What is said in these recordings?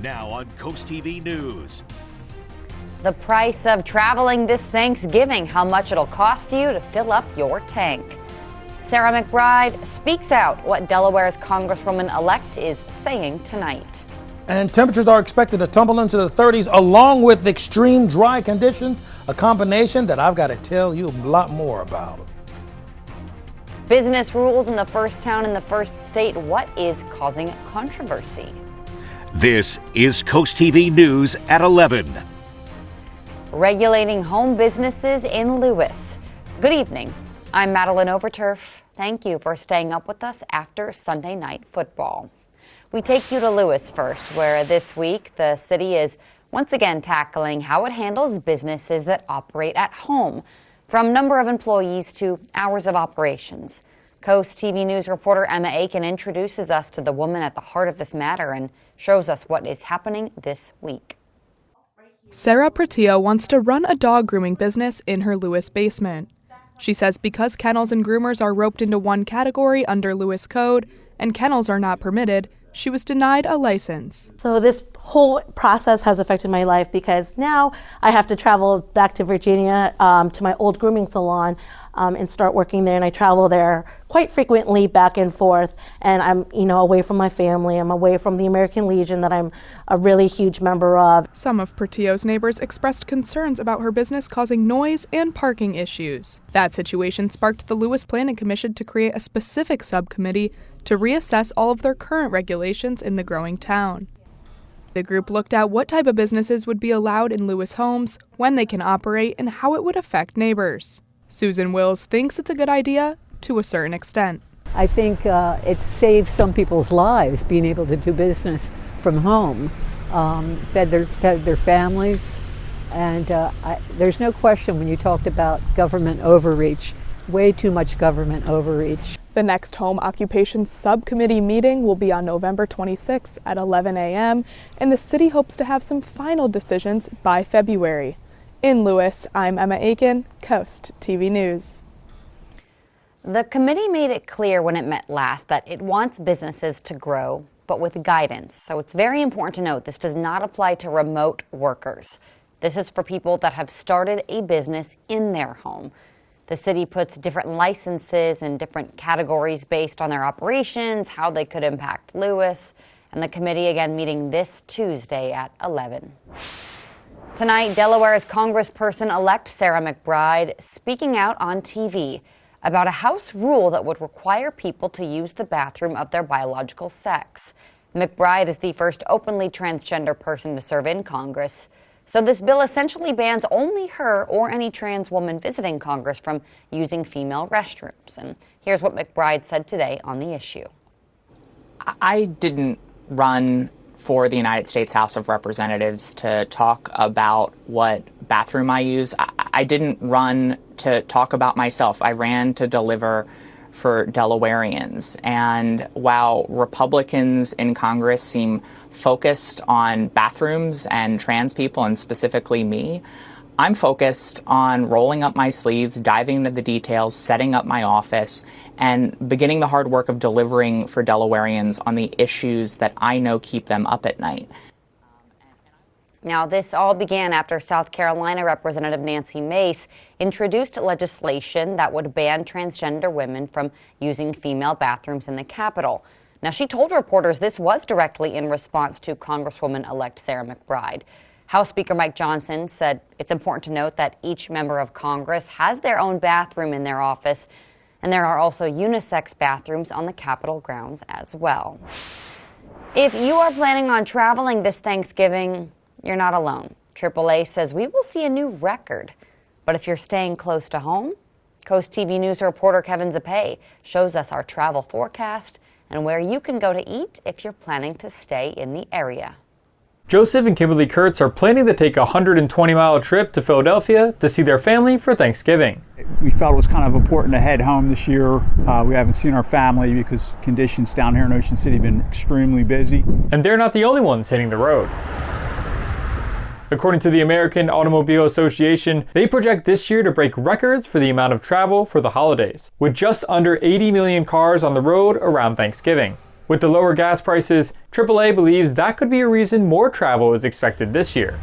Now on CoastTV News. The price of traveling this Thanksgiving, how much it'll cost you to fill up your tank. Sarah McBride speaks out what Delaware's Congresswoman-elect is saying tonight. And temperatures are expected to tumble into the 30s along with extreme dry conditions, a combination that I've got to tell you a lot more about. Business rules in the first town in the first state. What is causing controversy? This is CoastTV News at 11. Regulating home businesses in Lewes. Good evening. I'm Madeline Overturf. Thank you for staying up with us after Sunday night football. We take you to Lewes first, where this week the city is once again tackling how it handles businesses that operate at home, from number of employees to hours of operations. Coast TV News reporter Emma Aiken introduces us to the woman at the heart of this matter and shows us what is happening this week. Sarah Pratillo wants to run a dog grooming business in her Lewes basement. She says because kennels and groomers are roped into one category under Lewes code and kennels are not permitted, she was denied a license. So this whole process has affected my life because now I have to travel back to Virginia to my old grooming salon and start working there, and I travel there quite frequently back and forth, and I'm away from my family. I'm away from the American Legion that I'm a really huge member of. Some of Pratillo's neighbors expressed concerns about her business causing noise and parking issues. That situation sparked the Lewes Planning Commission to create a specific subcommittee to reassess all of their current regulations in the growing town. The group looked at what type of businesses would be allowed in Lewes homes, when they can operate, and how it would affect neighbors. Susan Wills thinks it's a good idea to a certain extent. I think it saves some people's lives being able to do business from home, fed their families, and there's no question when you talked about government overreach, way too much government overreach. The next home occupations subcommittee meeting will be on November 26th at 11 a.m., and the city hopes to have some final decisions by February. In Lewes, I'm Emma Aiken, Coast TV News. The committee made it clear when it met last that it wants businesses to grow, but with guidance. So it's very important to note this does not apply to remote workers. This is for people that have started a business in their home. The city puts different licenses in different categories based on their operations, how they could impact Lewes, and the committee again meeting this Tuesday at 11. Tonight, Delaware's Congressperson-elect Sarah McBride speaking out on TV about a House rule that would require people to use the bathroom of their biological sex. McBride is the first openly transgender person to serve in Congress. So this bill essentially bans only her or any trans woman visiting Congress from using female restrooms. And here's what McBride said today on the issue. I didn't run for the United States House of Representatives to talk about what bathroom I use. I didn't run to talk about myself. I ran to deliver for Delawareans. And while Republicans in Congress seem focused on bathrooms and trans people, and specifically me, I'm focused on rolling up my sleeves, diving into the details, setting up my office, and beginning the hard work of delivering for Delawareans on the issues that I know keep them up at night. Now, this all began after South Carolina Representative Nancy Mace introduced legislation that would ban transgender women from using female bathrooms in the Capitol. Now, she told reporters this was directly in response to Congresswoman-elect Sarah McBride. House Speaker Mike Johnson said it's important to note that each member of Congress has their own bathroom in their office, and there are also unisex bathrooms on the Capitol grounds as well. If you are planning on traveling this Thanksgiving, you're not alone. AAA says we will see a new record. But if you're staying close to home, Coast TV News reporter Kevin Zapay shows us our travel forecast and where you can go to eat if you're planning to stay in the area. Joseph and Kimberly Kurtz are planning to take a 120-mile trip to Philadelphia to see their family for Thanksgiving. We felt it was kind of important to head home this year. We haven't seen our family because conditions down here in Ocean City have been extremely busy. And they're not the only ones hitting the road. According to the American Automobile Association, they project this year to break records for the amount of travel for the holidays, with just under 80 million cars on the road around Thanksgiving. With the lower gas prices, AAA believes that could be a reason more travel is expected this year.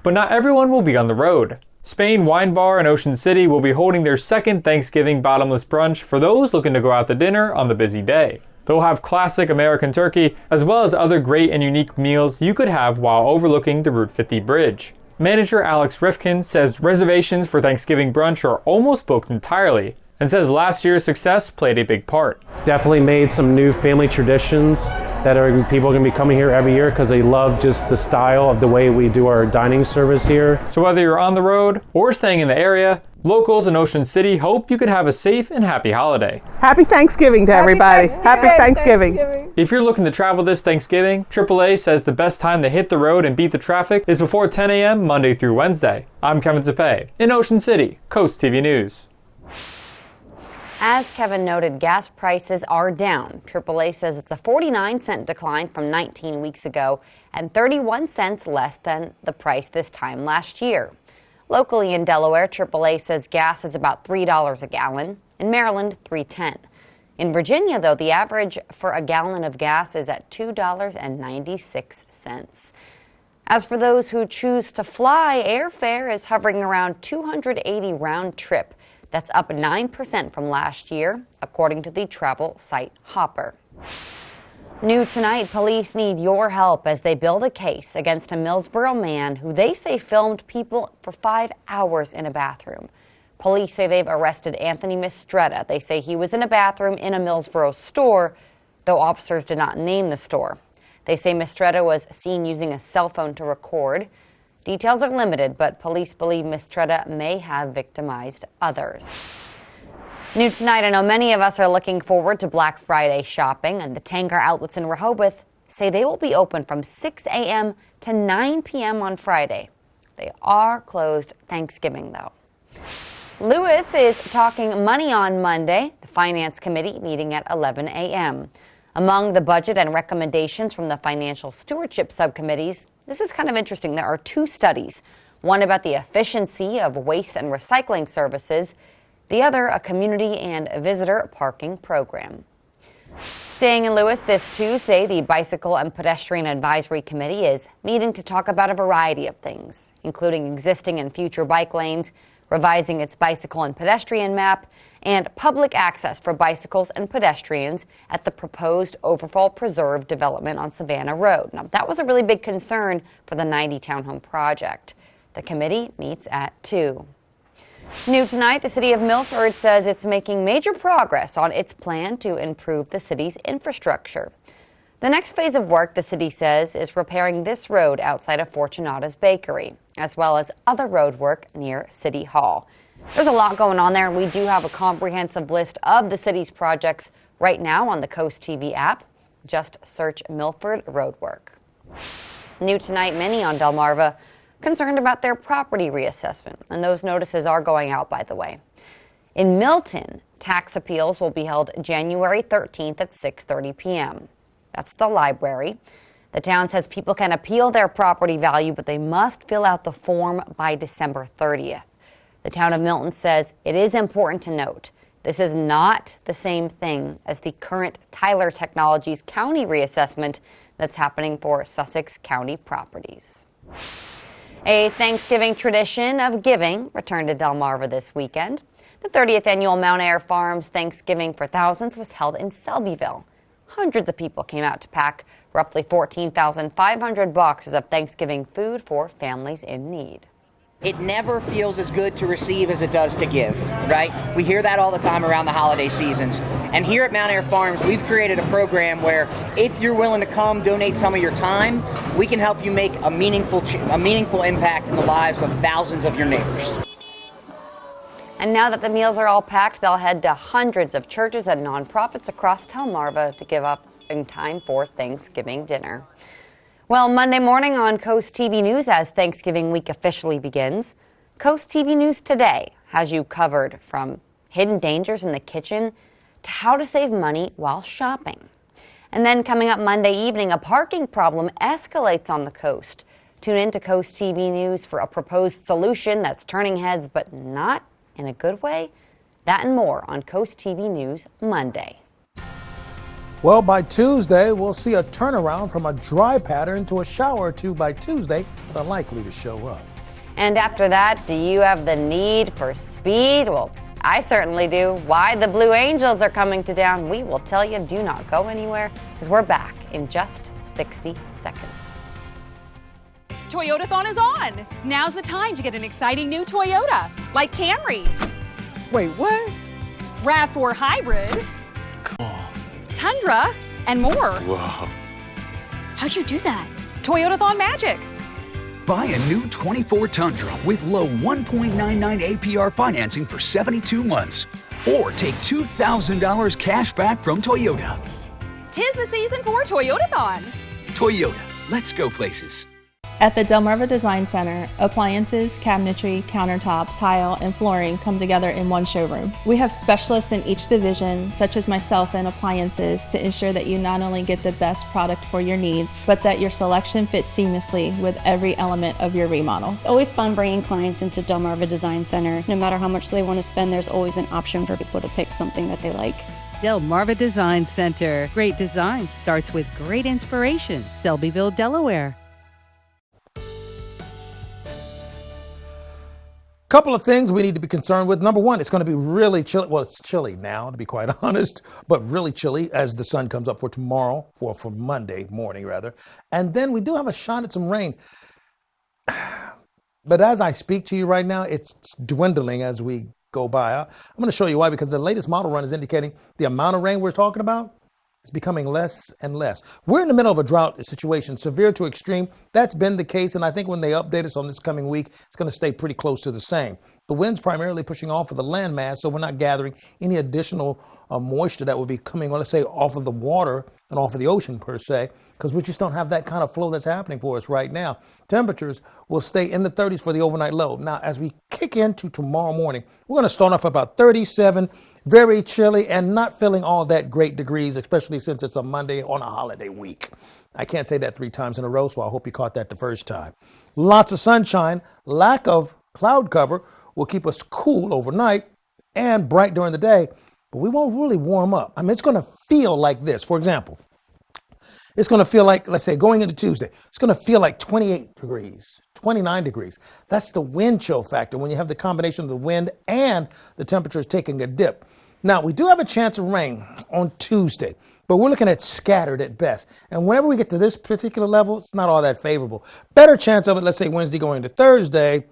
But not everyone will be on the road. Spain Wine Bar in Ocean City will be holding their second Thanksgiving bottomless brunch for those looking to go out to dinner on the busy day. They'll have classic American turkey, as well as other great and unique meals you could have while overlooking the Route 50 bridge. Manager Alex Rifkin says reservations for Thanksgiving brunch are almost booked entirely, and says last year's success played a big part. Definitely made some new family traditions that people are going to be coming here every year because they love just the style of the way we do our dining service here. So whether you're on the road or staying in the area, locals in Ocean City hope you could have a safe and happy holiday. Happy Thanksgiving to everybody. Happy Thanksgiving. If you're looking to travel this Thanksgiving, AAA says the best time to hit the road and beat the traffic is before 10 a.m. Monday through Wednesday. I'm Kevin Zapay in Ocean City, Coast TV News. As Kevin noted, gas prices are down. AAA says it's a 49-cent decline from 19 weeks ago and 31 cents less than the price this time last year. Locally in Delaware, AAA says gas is about $3 a gallon. In Maryland, $3.10. In Virginia, though, the average for a gallon of gas is at $2.96. As for those who choose to fly, airfare is hovering around $280 round trip. That's up 9% from last year, according to the travel site Hopper. New tonight, police need your help as they build a case against a Millsboro man who they say filmed people for 5 hours in a bathroom. Police say they've arrested Anthony Mistretta. They say he was in a bathroom in a Millsboro store, though officers did not name the store. They say Mistretta was seen using a cell phone to record. Details are limited, but police believe Mistretta may have victimized others. New tonight, I know many of us are looking forward to Black Friday shopping, and the Tanger outlets in Rehoboth say they will be open from 6 a.m. to 9 p.m. on Friday. They are closed Thanksgiving, though. Lewes is talking money on Monday, the Finance Committee meeting at 11 a.m. Among the budget and recommendations from the Financial Stewardship Subcommittees, this is kind of interesting. There are 2 studies, one about the efficiency of waste and recycling services, the other a community and visitor parking program. Staying in Lewes this Tuesday, the Bicycle and Pedestrian Advisory Committee is meeting to talk about a variety of things, including existing and future bike lanes, revising its bicycle and pedestrian map, and public access for bicycles and pedestrians at the proposed Overfall Preserve development on Savannah Road. Now, that was a really big concern for the 90 townhome project. The committee meets at 2. New tonight, the city of Milford says it's making major progress on its plan to improve the city's infrastructure. The next phase of work, the city says, is repairing this road outside of Fortunata's Bakery, as well as other road work near City Hall. There's a lot going on there, and we do have a comprehensive list of the city's projects right now on the Coast TV app. Just search Milford Roadwork. New tonight, many on Delmarva concerned about their property reassessment, and those notices are going out, by the way. In Milton, tax appeals will be held January 13th at 6:30 p.m. That's the library. The town says people can appeal their property value, but they must fill out the form by December 30th. The town of Milton says it is important to note this is not the same thing as the current Tyler Technologies county reassessment that's happening for Sussex County properties. A Thanksgiving tradition of giving returned to Delmarva this weekend. The 30th annual Mount Air Farms Thanksgiving for Thousands was held in Selbyville. Hundreds of people came out to pack roughly 14,500 boxes of Thanksgiving food for families in need. It never feels as good to receive as it does to give, right? We hear that all the time around the holiday seasons. And here at Mount Air Farms, we've created a program where if you're willing to come donate some of your time, we can help you make a meaningful impact in the lives of thousands of your neighbors. And now that the meals are all packed, they'll head to hundreds of churches and nonprofits across Delmarva to give up in time for Thanksgiving dinner. Well, Monday morning on Coast TV News as Thanksgiving week officially begins, Coast TV News Today has you covered from hidden dangers in the kitchen to how to save money while shopping. And then coming up Monday evening, a parking problem escalates on the coast. Tune in to Coast TV News for a proposed solution that's turning heads, but not in a good way. That and more on Coast TV News Monday. Well, by Tuesday, we'll see a turnaround from a dry pattern to a shower or two by Tuesday, but unlikely to show up. And after that, do you have the need for speed? Well, I certainly do. Why the Blue Angels are coming to town, we will tell you. Do not go anywhere, because we're back in just 60 seconds. Toyotathon is on. Now's the time to get an exciting new Toyota, like Camry. Wait, what? RAV4 Hybrid. Cool. Tundra, and more. Whoa. How'd you do that? Toyotathon magic. Buy a new 24 Tundra with low 1.99 APR financing for 72 months. Or take $2,000 cash back from Toyota. 'Tis the season for Toyotathon. Toyota, let's go places. At the Delmarva Design Center, appliances, cabinetry, countertops, tile, and flooring come together in one showroom. We have specialists in each division, such as myself in appliances, to ensure that you not only get the best product for your needs, but that your selection fits seamlessly with every element of your remodel. It's always fun bringing clients into Delmarva Design Center. No matter how much they want to spend, there's always an option for people to pick something that they like. Delmarva Design Center. Great design starts with great inspiration. Selbyville, Delaware. Couple of things we need to be concerned with. Number one, it's going to be really chilly. Well, it's chilly now, to be quite honest, but really chilly as the sun comes up for tomorrow, for Monday morning, rather. And then we do have a shot at some rain. But as I speak to you right now, it's dwindling as we go by. I'm going to show you why, because the latest model run is indicating the amount of rain we're talking about is becoming less and less. We're in the middle of a drought situation, severe to extreme. That's been the case, and I think when they update us on this coming week, it's going to stay pretty close to the same. The wind's primarily pushing off of the landmass, so we're not gathering any additional moisture that would be coming, let's say, off of the water and off of the ocean per se, because we just don't have that kind of flow that's happening for us right now. Temperatures will stay in the 30s for the overnight low. Now, as we kick into tomorrow morning, we're going to start off about 37, very chilly and not feeling all that great degrees, especially since it's a Monday on a holiday week. I can't say that 3 times in a row, so I hope you caught that the first time. Lots of sunshine, lack of cloud cover will keep us cool overnight and bright during the day, but we won't really warm up. I mean, it's going to feel like this. For example, it's going to feel like, let's say, going into Tuesday, it's going to feel like 28 degrees, 29 degrees. That's the wind chill factor when you have the combination of the wind and the temperatures taking a dip. Now, we do have a chance of rain on Tuesday, but we're looking at scattered at best. And whenever we get to this particular level, it's not all that favorable. Better chance of it, let's say, Wednesday going into Thursday,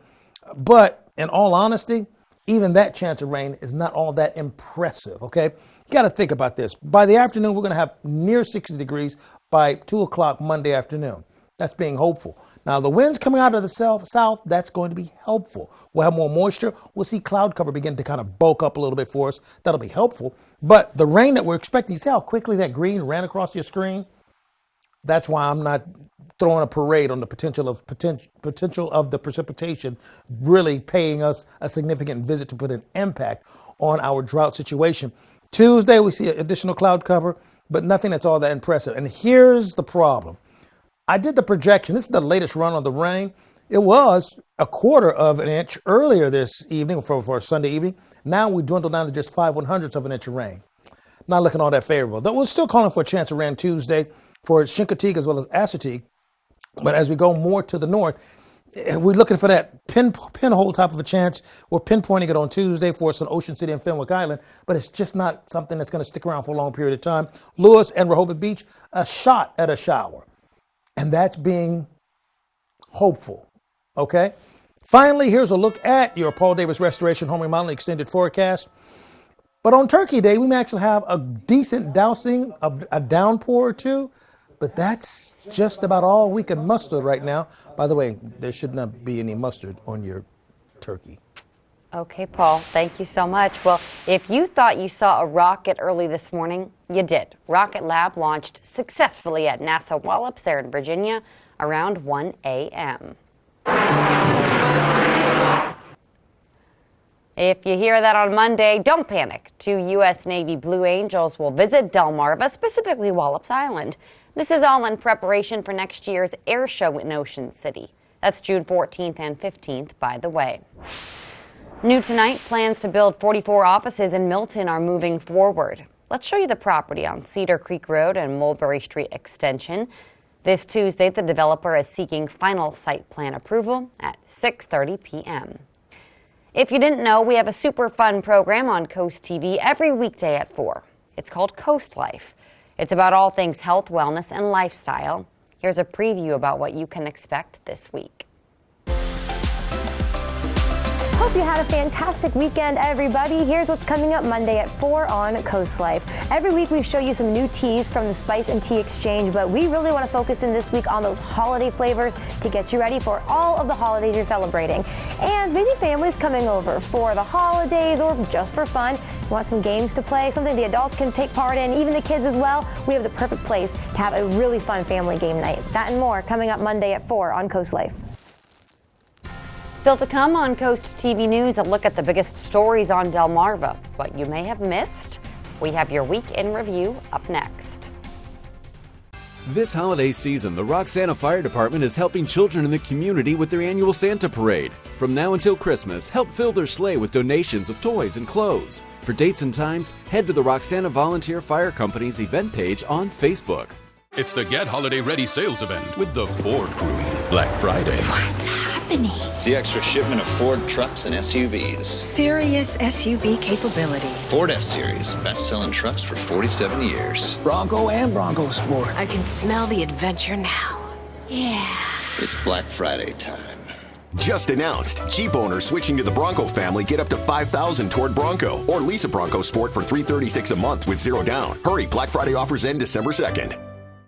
but in all honesty, even that chance of rain is not all that impressive, okay? You got to think about this. By the afternoon, we're going to have near 60 degrees by 2 o'clock Monday afternoon. That's being hopeful. Now, the winds coming out of the south, that's going to be helpful. We'll have more moisture. We'll see cloud cover begin to kind of bulk up a little bit for us. That'll be helpful. But the rain that we're expecting, you see how quickly that green ran across your screen? That's why I'm not throwing a parade on the potential of the precipitation really paying us a significant visit to put an impact on our drought situation. Tuesday, we see additional cloud cover, but nothing that's all that impressive. And here's the problem. I did the projection. This is the latest run on the rain. It was a 1/4 of an inch earlier this evening for Sunday evening. Now we dwindled down to just 5/100ths of an inch of rain. Not looking all that favorable. Though we're still calling for a chance of rain Tuesday for Chincoteague as well as Assateague. But as we go more to the north, we're looking for that pinhole type of a chance. We're pinpointing it on Tuesday for us in Ocean City and Fenwick Island, but it's just not something that's going to stick around for a long period of time. Lewes and Rehoboth Beach, a shot at a shower. And that's being hopeful, okay? Finally, here's a look at your Paul Davis Restoration Home Remodeling Extended Forecast. But on Turkey Day, we may actually have a decent dousing of a downpour or two, but that's just about all we can muster right now. By the way, there should not be any mustard on your turkey. Okay, Paul, thank you so much. Well, if you thought you saw a rocket early this morning, you did. Rocket Lab launched successfully at NASA Wallops there in Virginia around 1 a.m. If you hear that on Monday, don't panic. 2 U.S. Navy Blue Angels will visit Delmarva, specifically Wallops Island. This is all in preparation for next year's air show in Ocean City. That's June 14th and 15th, by the way. New tonight, plans to build 44 offices in Milton are moving forward. Let's show you the property on Cedar Creek Road and Mulberry Street Extension. This Tuesday, the developer is seeking final site plan approval at 6:30 p.m. If you didn't know, we have a super fun program on Coast TV every weekday at 4. It's called Coast Life. It's about all things health, wellness, and lifestyle. Here's a preview about what you can expect this week. Hope you had a fantastic weekend, everybody. Here's what's coming up Monday at 4 on Coast Life. Every week we show you some new teas from the Spice and Tea Exchange, but we really want to focus in this week on those holiday flavors to get you ready for all of the holidays you're celebrating. And maybe families coming over for the holidays or just for fun. You want some games to play, something the adults can take part in, even the kids as well. We have the perfect place to have a really fun family game night. That and more coming up Monday at 4 on Coast Life. Still to come on Coast TV News, a look at the biggest stories on Delmarva. What you may have missed. We have your week in review up next. This holiday season, the Roxana Fire Department is helping children in the community with their annual Santa Parade. From now until Christmas, help fill their sleigh with donations of toys and clothes. For dates and times, head to the Roxana Volunteer Fire Company's event page on Facebook. It's the Get Holiday Ready sales event with the Ford Crew. Black Friday. What's happening? It's the extra shipment of Ford trucks and SUVs. Serious SUV capability. Ford F-Series, best-selling trucks for 47 years. Bronco and Bronco Sport. I can smell the adventure now. Yeah. It's Black Friday time. Just announced, Jeep owners switching to the Bronco family get up to $5,000 toward Bronco or lease a Bronco Sport for $336 a month with 0 down. Hurry, Black Friday offers end December 2nd.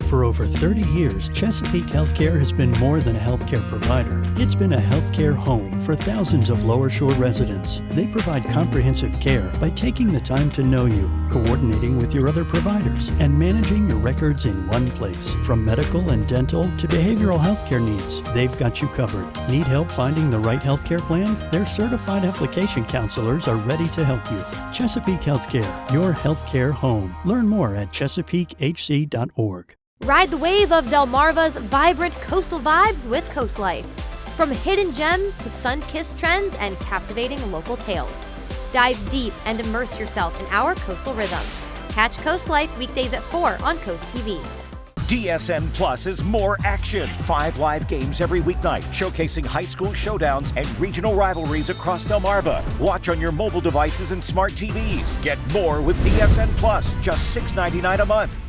For over 30 years, Chesapeake Healthcare has been more than a healthcare provider. It's been a healthcare home for thousands of Lower Shore residents. They provide comprehensive care by taking the time to know you, coordinating with your other providers, and managing your records in one place. From medical and dental to behavioral healthcare needs, they've got you covered. Need help finding the right healthcare plan? Their certified application counselors are ready to help you. Chesapeake Healthcare, your healthcare home. Learn more at chesapeakehc.org. Ride the wave of Delmarva's vibrant coastal vibes with Coast Life. From hidden gems to sun-kissed trends and captivating local tales. Dive deep and immerse yourself in our coastal rhythm. Catch Coast Life weekdays at 4 on Coast TV. DSN Plus is more action. 5 live games every weeknight, showcasing high school showdowns and regional rivalries across Delmarva. Watch on your mobile devices and smart TVs. Get more with DSN Plus, just $6.99 a month.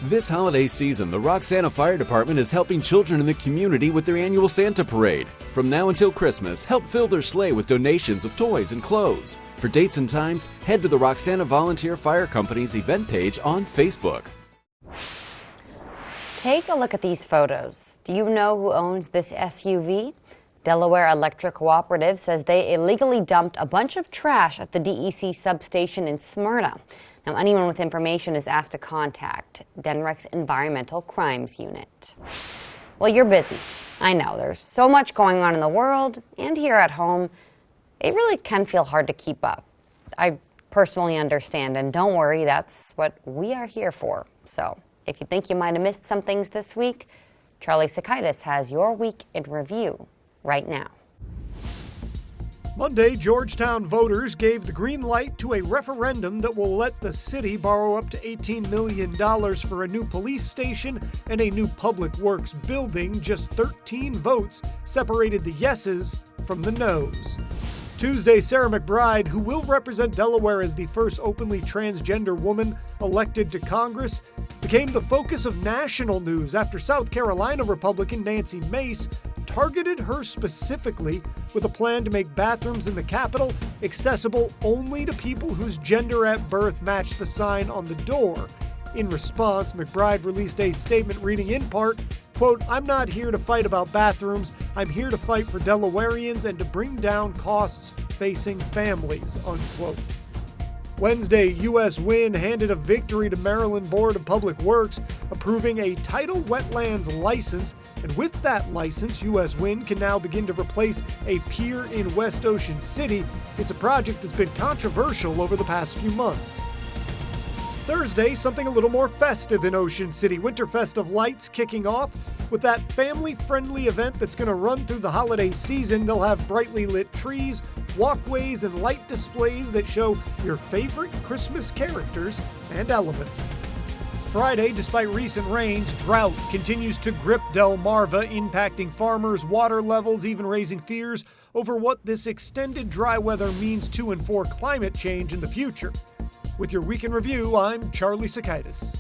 This holiday season, the Roxana Fire Department is helping children in the community with their annual Santa Parade. From now until Christmas, help fill their sleigh with donations of toys and clothes. For dates and times, head to the Roxana Volunteer Fire Company's event page on Facebook. Take a look at these photos. Do you know who owns this SUV? Delaware Electric Cooperative says they illegally dumped a bunch of trash at the DEC substation in Smyrna. Now, anyone with information is asked to contact Denrick's Environmental Crimes Unit. Well, you're busy. I know, there's so much going on in the world and here at home. It really can feel hard to keep up. I personally understand, and don't worry, that's what we are here for. So, if you think you might have missed some things this week, Charlie Sakaitis has your week in review right now. Monday, Georgetown voters gave the green light to a referendum that will let the city borrow up to $18 million for a new police station and a new public works building. Just 13 votes separated the yeses from the nos. Tuesday, Sarah McBride, who will represent Delaware as the first openly transgender woman elected to Congress, became the focus of national news after South Carolina Republican Nancy Mace targeted her specifically with a plan to make bathrooms in the Capitol accessible only to people whose gender at birth matched the sign on the door. In response, McBride released a statement reading in part, quote, "I'm not here to fight about bathrooms. I'm here to fight for Delawareans and to bring down costs facing families," unquote. Wednesday, U.S. Wind handed a victory to Maryland Board of Public Works, approving a tidal wetlands license. And with that license, U.S. Wind can now begin to replace a pier in West Ocean City. It's a project that's been controversial over the past few months. Thursday, something a little more festive in Ocean City. Winterfest of Lights kicking off with that family-friendly event that's going to run through the holiday season. They'll have brightly lit trees, walkways, and light displays that show your favorite Christmas characters and elements. Friday, despite recent rains, drought continues to grip Delmarva, impacting farmers, water levels, even raising fears over what this extended dry weather means to and for climate change in the future. With your Weekend Review, I'm Charlie Sakaitis.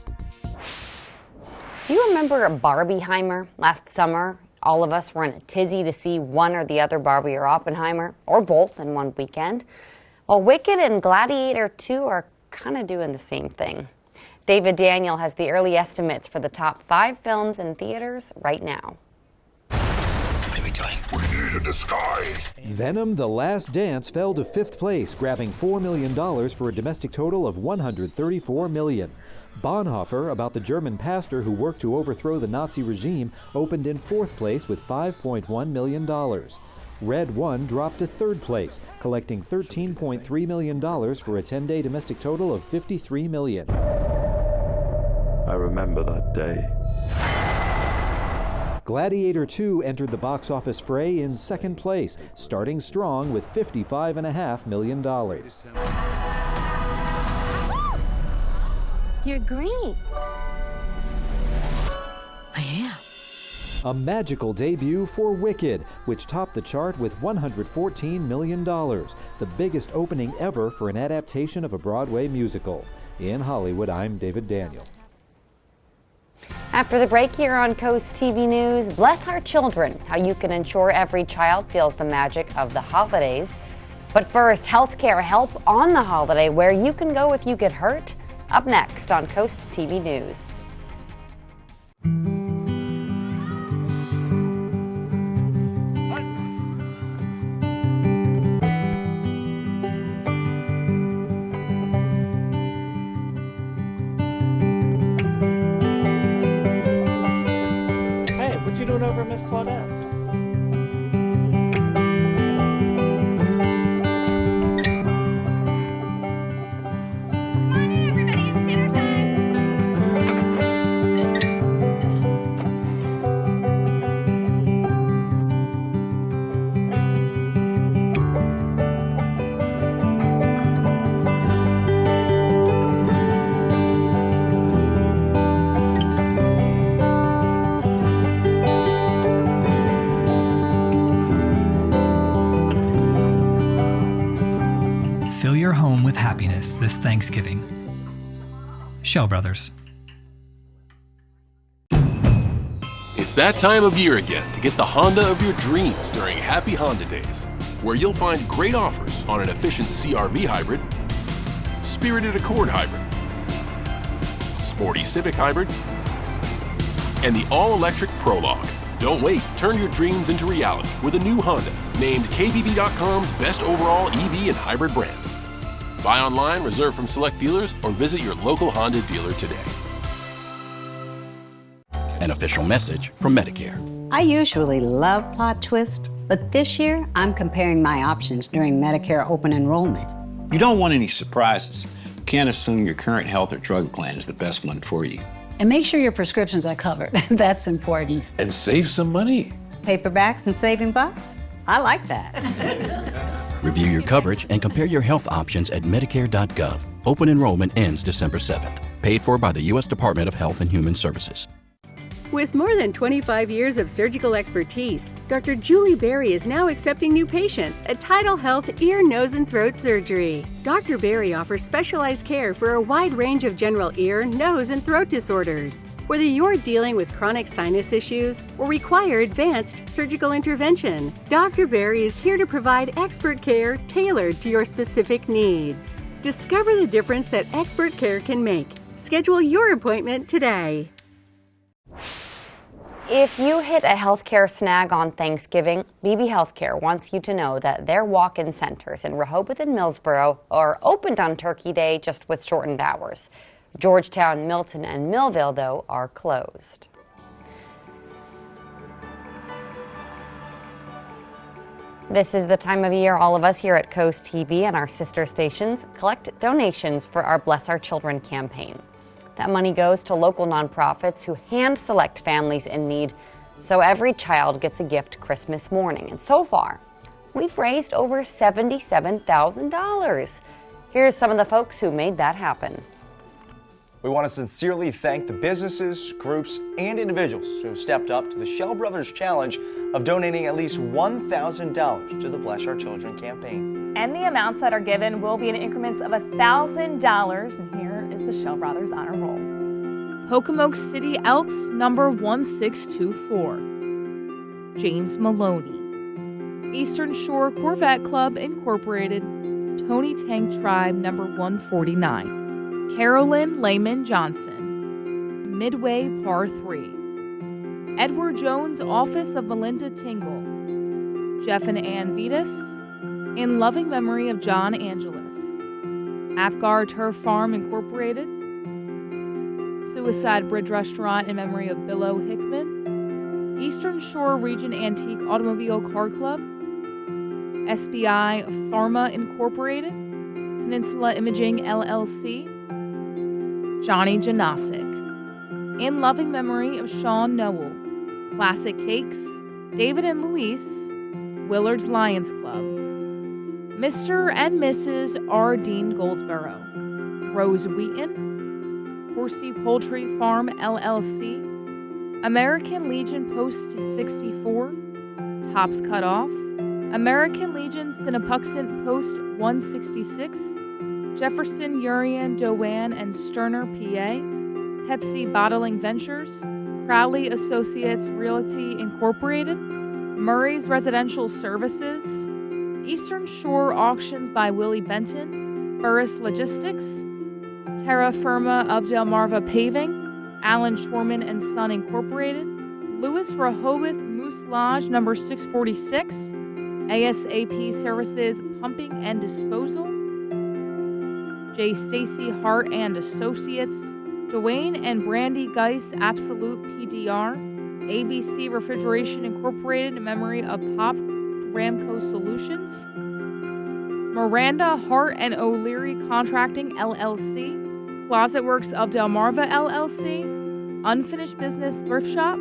Do you remember Barbieheimer last summer? All of us were in a tizzy to see one or the other Barbie or Oppenheimer, or both in one weekend. Well, Wicked and Gladiator 2 are kind of doing the same thing. David Daniel has the early estimates for the top 5 films in theaters right now. What are we doing? We need a disguise. Venom: The Last Dance fell to 5th place, grabbing $4 million for a domestic total of $134 million. Bonhoeffer, about the German pastor who worked to overthrow the Nazi regime, opened in 4th place with $5.1 million. Red One dropped to 3rd place, collecting $13.3 million for a 10-day domestic total of $53 million. I remember that day. Gladiator 2 entered the box office fray in 2nd place, starting strong with $55.5 million. You're green. I am. A magical debut for Wicked, which topped the chart with $114 million, the biggest opening ever for an adaptation of a Broadway musical. In Hollywood, I'm David Daniel. After the break here on Coast TV News, Bless Our Children, how you can ensure every child feels the magic of the holidays. But first, healthcare help on the holiday, where you can go if you get hurt. Up next on Coast TV News. Hey, what's he doing over at Miss Claudette's? Fill your home with happiness this Thanksgiving. Shell Brothers. It's that time of year again to get the Honda of your dreams during Happy Honda Days, where you'll find great offers on an efficient CR-V hybrid, spirited Accord hybrid, sporty Civic hybrid, and the all-electric Prologue. Don't wait, turn your dreams into reality with a new Honda, named KBB.com's best overall EV and hybrid brand. Buy online, reserve from select dealers, or visit your local Honda dealer today. An official message from Medicare. I usually love plot twists, but this year I'm comparing my options during Medicare open enrollment. You don't want any surprises. You can't assume your current health or drug plan is the best one for you. And make sure your prescriptions are covered. That's important. And save some money. Paperbacks and saving bucks? I like that. Review your coverage and compare your health options at Medicare.gov. Open enrollment ends December 7th. Paid for by the U.S. Department of Health and Human Services. With more than 25 years of surgical expertise, Dr. Julie Berry is now accepting new patients at Tidal Health Ear, Nose, and Throat Surgery. Dr. Berry offers specialized care for a wide range of general ear, nose, and throat disorders. Whether you're dealing with chronic sinus issues or require advanced surgical intervention, Dr. Berry is here to provide expert care tailored to your specific needs. Discover the difference that expert care can make. Schedule your appointment today. If you hit a healthcare snag on Thanksgiving, BB Healthcare wants you to know that their walk-in centers in Rehoboth and Millsboro are opened on Turkey Day, just with shortened hours. Georgetown, Milton, and Millville, though, are closed. This is the time of year all of us here at Coast TV and our sister stations collect donations for our Bless Our Children campaign. That money goes to local nonprofits who hand-select families in need so every child gets a gift Christmas morning. And so far, we've raised over $77,000. Here's some of the folks who made that happen. We want to sincerely thank the businesses, groups, and individuals who have stepped up to the Shell Brothers Challenge of donating at least $1,000 to the Bless Our Children campaign. And the amounts that are given will be in increments of $1,000. And here is the Shell Brothers Honor Roll. Pocomoke City Elks, number 1624. James Maloney. Eastern Shore Corvette Club, Incorporated. Tony Tank Tribe, number 149. Carolyn Lehman Johnson. Midway Par 3. Edward Jones Office of Melinda Tingle. Jeff and Ann Vitas. In loving memory of John Angelis. Apgar Turf Farm Incorporated. Suicide Bridge Restaurant in memory of Bill O. Hickman. Eastern Shore Region Antique Automobile Car Club. SBI Pharma Incorporated. Peninsula Imaging LLC. Johnny Janasic. In loving memory of Sean Noel. Classic Cakes. David and Louise. Willard's Lions Club. Mr. and Mrs. R. Dean Goldsboro. Rose Wheaton. Horsey Poultry Farm LLC. American Legion Post 64. Tops Cut Off. American Legion Cinnapuxent Post 166. Jefferson, Urian, Doane, and Sterner, PA. Pepsi Bottling Ventures. Crowley Associates Realty Incorporated. Murray's Residential Services. Eastern Shore Auctions by Willie Benton. Burris Logistics. Terra Firma of Delmarva Paving. Alan Schwarman and Son Incorporated. Lewes Rehoboth Moose Lodge number 646. ASAP Services Pumping and Disposal. J. Stacy Hart and Associates. Dwayne and Brandy Geis Absolute PDR. ABC Refrigeration Incorporated in memory of Pop Ramco Solutions. Miranda Hart and O'Leary Contracting LLC. Closet Works of Delmarva LLC. Unfinished Business Thrift Shop.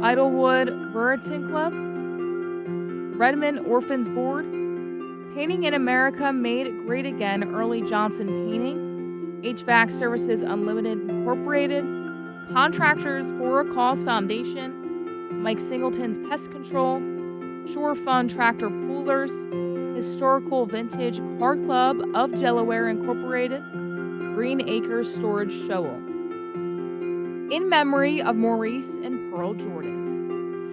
Idlewood Ruritan Club. Redmond Orphans Board. Painting in America Made Great Again Early Johnson Painting. HVAC Services Unlimited Incorporated. Contractors for a Cause Foundation. Mike Singleton's Pest Control. Shore Fund Tractor Poolers. Historical Vintage Car Club of Delaware Incorporated. Green Acres Storage Shoal. In memory of Maurice and Pearl Jordan.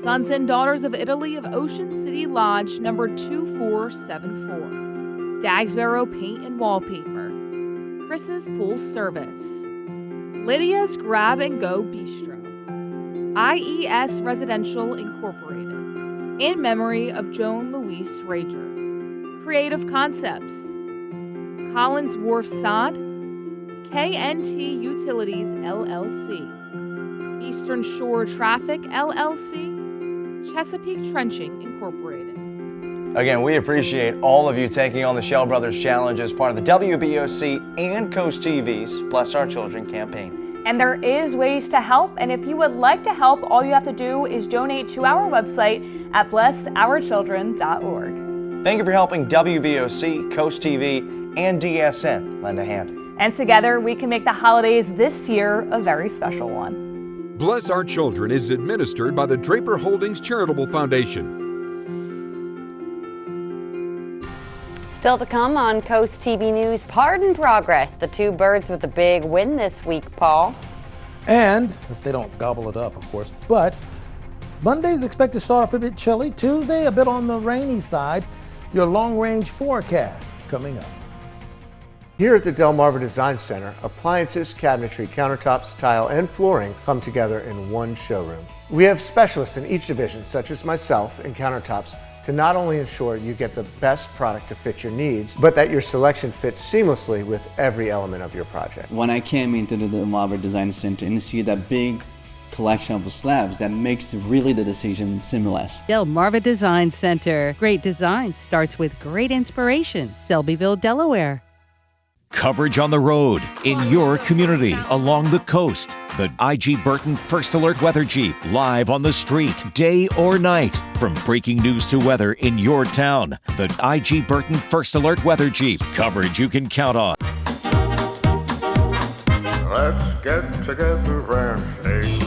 Sons and Daughters of Italy of Ocean City Lodge, number 2474. Dagsboro Paint and Wallpaper. Chris's Pool Service. Lydia's Grab and Go Bistro. IES Residential Incorporated. In memory of Joan Louise Rager. Creative Concepts. Collins Wharf Sod. KNT Utilities LLC. Eastern Shore Traffic LLC. Chesapeake Trenching Incorporated. Again, we appreciate all of you taking on the Shell Brothers Challenge as part of the WBOC and Coast TV's Bless Our Children campaign. And there is ways to help, and if you would like to help, all you have to do is donate to our website at blessourchildren.org. Thank you for helping WBOC, Coast TV, and DSN lend a hand. And together we can make the holidays this year a very special one. Bless Our Children is administered by the Draper Holdings Charitable Foundation. Still to come on Coast TV News, Pardon Progress. The two birds with the big win this week, Paul. And if they don't gobble it up, of course. But Monday's expected to start off a bit chilly. Tuesday, a bit on the rainy side. Your long-range forecast coming up. Here at the Delmarva Design Center, appliances, cabinetry, countertops, tile, and flooring come together in one showroom. We have specialists in each division, such as myself in countertops, to not only ensure you get the best product to fit your needs, but that your selection fits seamlessly with every element of your project. When I came into the Delmarva Design Center and see that big collection of slabs, that makes really the decision seamless. Delmarva Design Center. Great design starts with great inspiration. Selbyville, Delaware. Coverage on the road, in your community, along the coast. The IG Burton First Alert Weather Jeep, live on the street, day or night. From breaking news to weather in your town. The IG Burton First Alert Weather Jeep, coverage you can count on. Let's get together and sing.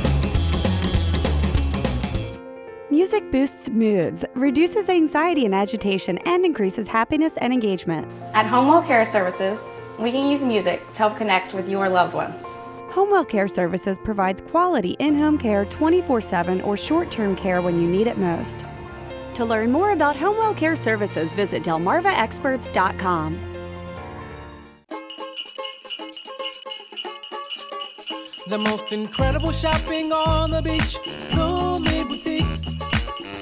Music boosts moods, reduces anxiety and agitation, and increases happiness and engagement. At Homewell Care Services, we can use music to help connect with your loved ones. Homewell Care Services provides quality in-home care 24/7 or short-term care when you need it most. To learn more about Homewell Care Services, visit delmarvaexperts.com. The most incredible shopping on the beach, Blooming Boutique.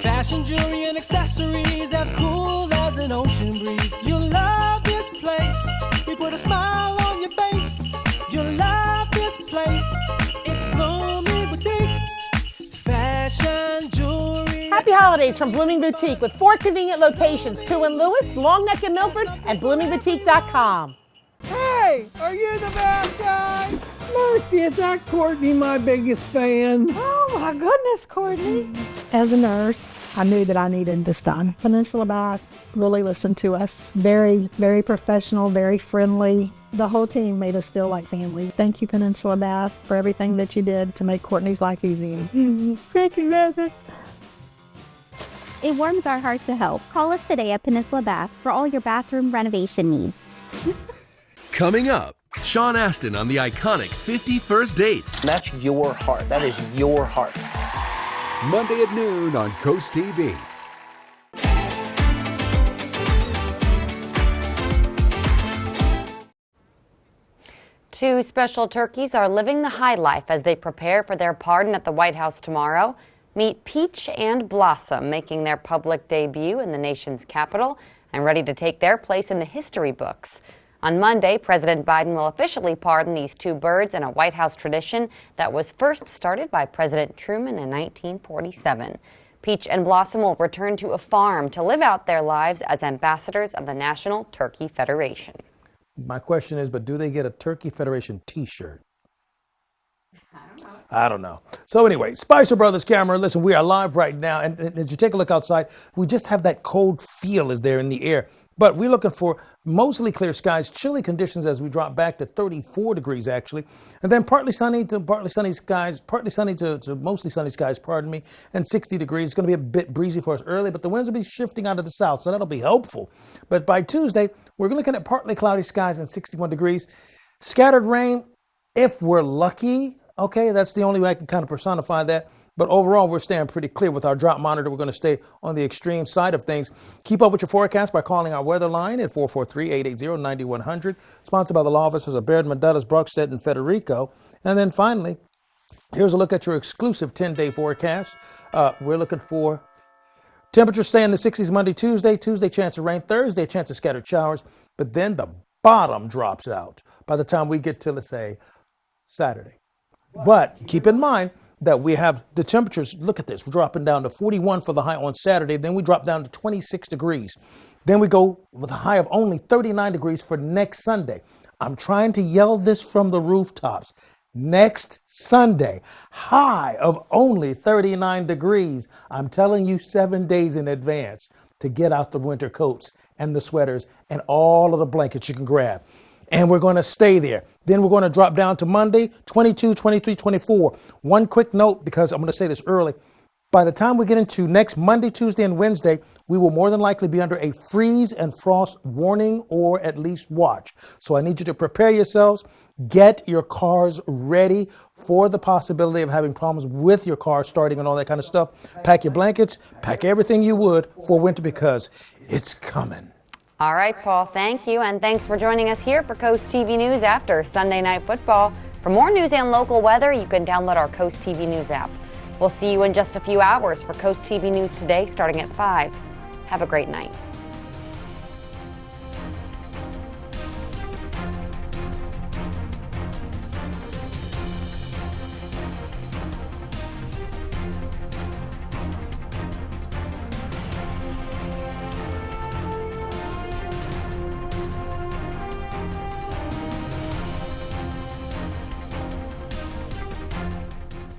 Fashion, jewelry, and accessories as cool as an ocean breeze. You'll love this place. We put a smile on your face. You'll love this place. It's Blooming Boutique. Fashion, jewelry. Happy holidays from Blooming Boutique with 4 convenient locations, 2 in Lewes, Long Neck in Milford, and bloomingboutique.com. Hey, are you the bad guy? Mercy, is that Courtney my biggest fan? Oh my goodness, Courtney. As a nurse, I knew that I needed this done. Peninsula Bath really listened to us. Very, very professional, very friendly. The whole team made us feel like family. Thank you, Peninsula Bath, for everything that you did to make Courtney's life easy. Thank you, Mother. It warms our heart to help. Call us today at Peninsula Bath for all your bathroom renovation needs. Coming up, Sean Astin on the iconic 50 First Dates. That's your heart. That is your heart. Monday at noon on CoastTV. Two special turkeys are living the high life as they prepare for their pardon at the White House tomorrow. Meet Peach and Blossom, making their public debut in the nation's capital and ready to take their place in the history books. On Monday, President Biden will officially pardon these two birds in a White House tradition that was first started by President Truman in 1947. Peach and Blossom will return to a farm to live out their lives as ambassadors of the National Turkey Federation. My question is, but do they get a Turkey Federation t-shirt? I don't know. So anyway, Spicer Brothers camera, listen, we are live right now. And as you take a look outside, we just have that cold feel is there in the air. But we're looking for mostly clear skies, chilly conditions as we drop back to 34 degrees, actually. And then partly sunny to mostly sunny skies, pardon me, and 60 degrees. It's going to be a bit breezy for us early, but the winds will be shifting out of the south, so that'll be helpful. But by Tuesday, we're looking at partly cloudy skies and 61 degrees. Scattered rain, if we're lucky. Okay, that's the only way I can kind of personify that. But overall, we're staying pretty clear with our drought monitor. We're going to stay on the extreme side of things. Keep up with your forecast by calling our weather line at 443-880-9100. Sponsored by the law offices of Baird, Medallas, Brockstedt, and Federico. And then finally, here's a look at your exclusive 10-day forecast. We're looking for temperatures stay in the 60s Monday, Tuesday. Tuesday, chance of rain. Thursday, chance of scattered showers. But then the bottom drops out by the time we get to, let's say, Saturday. But keep in mind that we have the temperatures, look at this, we're dropping down to 41 for the high on Saturday, then we drop down to 26 degrees. Then we go with a high of only 39 degrees for next Sunday. I'm trying to yell this from the rooftops. Next Sunday, high of only 39 degrees. I'm telling you 7 days in advance to get out the winter coats and the sweaters and all of the blankets you can grab. And we're going to stay there. Then we're going to drop down to Monday, 22, 23, 24. One quick note, because I'm going to say this early. By the time we get into next Monday, Tuesday, and Wednesday, we will more than likely be under a freeze and frost warning or at least watch. So I need you to prepare yourselves. Get your cars ready for the possibility of having problems with your car starting and all that kind of stuff. Pack your blankets, pack everything you would for winter because it's coming. All right, Paul, thank you. And thanks for joining us here for Coast TV News after Sunday Night Football. For more news and local weather, you can download our Coast TV News app. We'll see you in just a few hours for Coast TV News Today starting at 5. Have a great night.